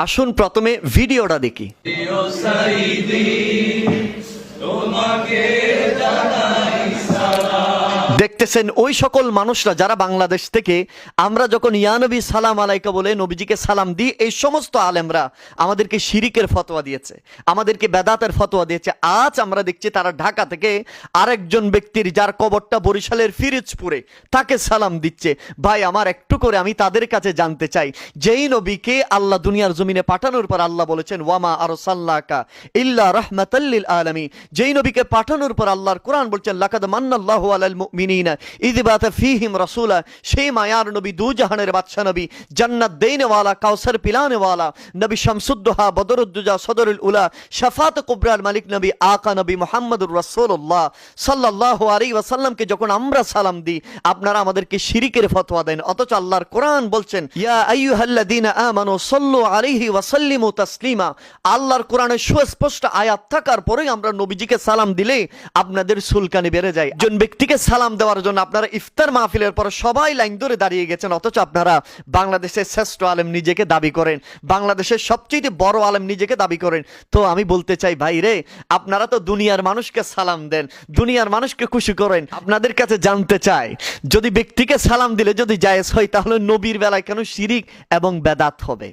আসুন প্রথমে ভিডিওটা দেখি। দেখতেছেন ওই সকল মানুষরা যারা বাংলাদেশ থেকে আমরা যখন ইয়া নবী সালাম আলাইকা বলে নবীজিকে সালাম দিই, এই সমস্ত আলেমরা আমাদেরকে শিরিকের ফতোয়া দিয়েছে, আমাদেরকে বেদাতের ফতোয়া দিয়েছে। আজ আমরা দেখছি তারা ঢাকা থেকে আরেকজন ব্যক্তির যার কবরটা বরিশালের ফিরোজপুরে তাকে সালাম দিচ্ছে। ভাই আমার একটু করে আমি তাদের কাছে জানতে চাই, যেই নবীকে আল্লাহ দুনিয়ার জমিনে পাঠানোর পর আল্লাহ বলেছেন ওয়ামা আরসালনাকা ইল্লা রাহমাতাল লিল আলামিন, যেই নবীকে পাঠানোর পর আল্লাহর কোরআন বলছেন লাকাদ মান্নাল্লাহু আলাল মুমিনিনা ইয বাতা ফীহিম রাসূলা, সেই মায়ার নবী, দু জাহানের বাদশা নবী, জান্নাত দেনে ওয়ালা, কাউসার পিলানে ওয়ালা নবী, শামসুদ্দোহা, বদরুদ্দুজা, সদরুল উলা, শাফাত কুবরার মালিক নবী, আকা নবী মুহাম্মদুর রাসূলুল্লাহ সাল্লাল্লাহু আলাইহি ওয়াসাল্লামকে যখন আমরা সালাম দিই আপনারা আমাদেরকে শিরিকের ফতোয়া দেন। অথচ আল্লাহর কোরআন বলছেন ইয়া আইয়ুহাল্লাযীনা আমানু সাল্লু আলাইহি ওয়া সাল্লিমু তাসলিমা। আল্লাহর কোরআনে সুস্পষ্ট আয়াত থাকার পরেই আমরা নবীজিকে সালাম দিলে আপনাদের সুলকানি বেড়ে যায়। একজন ব্যক্তিকে সালাম দেওয়ার জন্য আপনারা ইফতার মাহফিলের পর সবাই লাইন ধরে দাঁড়িয়ে গেছেন, অথচ আপনারা বাংলাদেশের শ্রেষ্ঠ আলেম নিজেকে দাবি করেন, বাংলাদেশের সবচেয়ে বড় আলেম নিজেকে দাবি করেন। তো আমি বলতে চাই ভাই রে, আপনারা তো দুনিয়ার মানুষকে সালাম দেন, দুনিয়ার মানুষকে খুশি করেন। আপনাদের কাছে জানতে চাই, যদি ব্যক্তিকে সালাম দিলে যদি জায়েজ হয় তাহলে নবীর বেলায় কেন শিরিক এবং বেদাত হবে?